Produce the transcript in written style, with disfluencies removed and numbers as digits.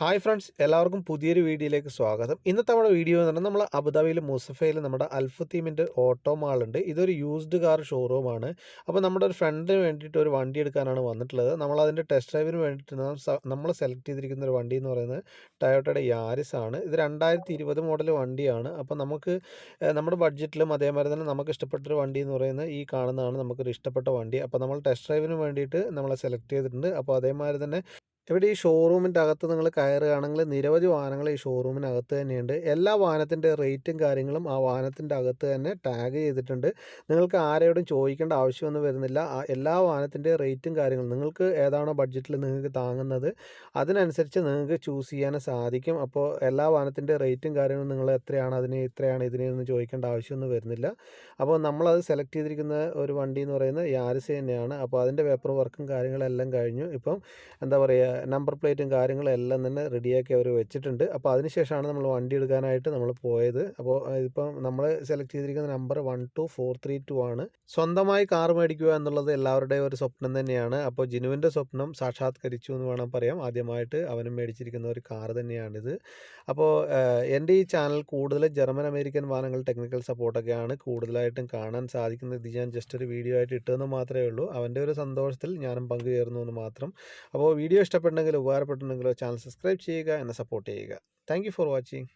Hi friends, എല്ലാവർക്കും പുതിയൊരു വീഡിയോയിലേക്ക് സ്വാഗതം. ഇന്നത്തെ നമ്മുടെ വീഡിയോ എന്ന് പറഞ്ഞാൽ നമ്മൾ അബുദാബിയിൽ മുസഫയിൽ നമ്മുടെ അൽഫത്തീമിൻ്റെ ഓട്ടോ മാളുണ്ട്. ഇതൊരു യൂസ്ഡ് കാർ ഷോറൂമാണ്. അപ്പോൾ നമ്മുടെ ഒരു ഫ്രണ്ടിന് വേണ്ടിയിട്ട് ഒരു വണ്ടി എടുക്കാനാണ് വന്നിട്ടുള്ളത്. നമ്മളതിൻ്റെ ടെസ്റ്റ് ഡ്രൈവിന് വേണ്ടിയിട്ട് നമ്മൾ സെലക്ട് ചെയ്തിരിക്കുന്ന ഒരു വണ്ടി എന്ന് പറയുന്നത് ടൊയോട്ടയുടെ യാരിസ് ആണ്. ഇത് 2020 മോഡൽ വണ്ടിയാണ്. അപ്പോൾ നമുക്ക് നമ്മുടെ ബഡ്ജറ്റിലും അതേമാതിരി തന്നെ നമുക്ക് ഇഷ്ടപ്പെട്ടൊരു വണ്ടി എന്ന് പറയുന്നത് ഈ കാണുന്നതാണ് നമുക്കൊരു ഇഷ്ടപ്പെട്ട വണ്ടി. അപ്പോൾ നമ്മൾ ടെസ്റ്റ് ഡ്രൈവിന് വേണ്ടിയിട്ട് നമ്മളെ സെലക്ട് ചെയ്തിട്ടുണ്ട്. അപ്പോൾ അതേമാതിരി തന്നെ ഇവിടെ ഈ ഷോറൂമിൻ്റെ അകത്ത് നിങ്ങൾ കയറുകയാണെങ്കിൽ നിരവധി വാഹനങ്ങൾ ഈ ഷോറൂമിനകത്ത് തന്നെയുണ്ട്. എല്ലാ വാഹനത്തിൻ്റെ റേറ്റും കാര്യങ്ങളും ആ വാഹനത്തിൻ്റെ അകത്ത് തന്നെ ടാഗ് ചെയ്തിട്ടുണ്ട്. നിങ്ങൾക്ക് ആരോടും ചോദിക്കേണ്ട ആവശ്യമൊന്നും വരുന്നില്ല. എല്ലാ വാഹനത്തിൻ്റെ റേറ്റും കാര്യങ്ങളും നിങ്ങൾക്ക് ഏതാണോ ബഡ്ജറ്റിൽ നിങ്ങൾക്ക് താങ്ങുന്നത് അതിനനുസരിച്ച് നിങ്ങൾക്ക് ചൂസ് ചെയ്യാനും സാധിക്കും. അപ്പോൾ എല്ലാ വാഹനത്തിൻ്റെ റേറ്റും കാര്യങ്ങളും നിങ്ങൾ എത്രയാണ് അതിന് ഇത്രയാണ് ഇതിനെയൊന്നും ചോദിക്കേണ്ട ആവശ്യമൊന്നും വരുന്നില്ല. അപ്പോൾ നമ്മളത് സെലക്ട് ചെയ്തിരിക്കുന്ന ഒരു വണ്ടി എന്ന് പറയുന്നത് യാരിസ് തന്നെയാണ്. അപ്പോൾ അതിൻ്റെ പേപ്പർ വർക്കും കാര്യങ്ങളെല്ലാം കഴിഞ്ഞു. ഇപ്പം എന്താ പറയുക, നമ്പർ പ്ലേറ്റും കാര്യങ്ങളും എല്ലാം തന്നെ റെഡിയാക്കി അവർ വെച്ചിട്ടുണ്ട്. അപ്പോൾ അതിനുശേഷമാണ് നമ്മൾ വണ്ടി എടുക്കാനായിട്ട് നമ്മൾ പോയത്. അപ്പോൾ ഇപ്പം നമ്മൾ സെലക്ട് ചെയ്തിരിക്കുന്ന നമ്പർ 12432 ആണ്. സ്വന്തമായി കാർ മേടിക്കുക എന്നുള്ളത് എല്ലാവരുടെയും ഒരു സ്വപ്നം തന്നെയാണ്. അപ്പോൾ ജിനുവിൻ്റെ സ്വപ്നം സാക്ഷാത്കരിച്ചു എന്ന് വേണം പറയാം. ആദ്യമായിട്ട് അവനും മേടിച്ചിരിക്കുന്ന ഒരു കാർ തന്നെയാണിത്. അപ്പോൾ എൻ്റെ ഈ ചാനൽ കൂടുതൽ ജർമ്മൻ അമേരിക്കൻ വാഹനങ്ങൾ ടെക്നിക്കൽ സപ്പോർട്ടൊക്കെയാണ് കൂടുതലായിട്ടും കാണാൻ സാധിക്കുന്നത്. ഇത് ഞാൻ ജസ്റ്റ് ഒരു വീഡിയോ ആയിട്ട് ഇട്ടതെന്ന് മാത്രമേ ഉള്ളൂ. അവൻ്റെ ഒരു സന്തോഷത്തിൽ ഞാനും പങ്കുചേർന്നു എന്ന് മാത്രം. അപ്പോൾ വീഡിയോ ഇഷ്ടപ്പെട്ടെങ്കിൽ ഉപകാരപ്പെട്ടിട്ടുണ്ടെങ്കിലോ ചാനൽ സബ്സ്ക്രൈബ് ചെയ്യുക, എന്നെ സപ്പോർട്ട് ചെയ്യുക. Thank you for watching.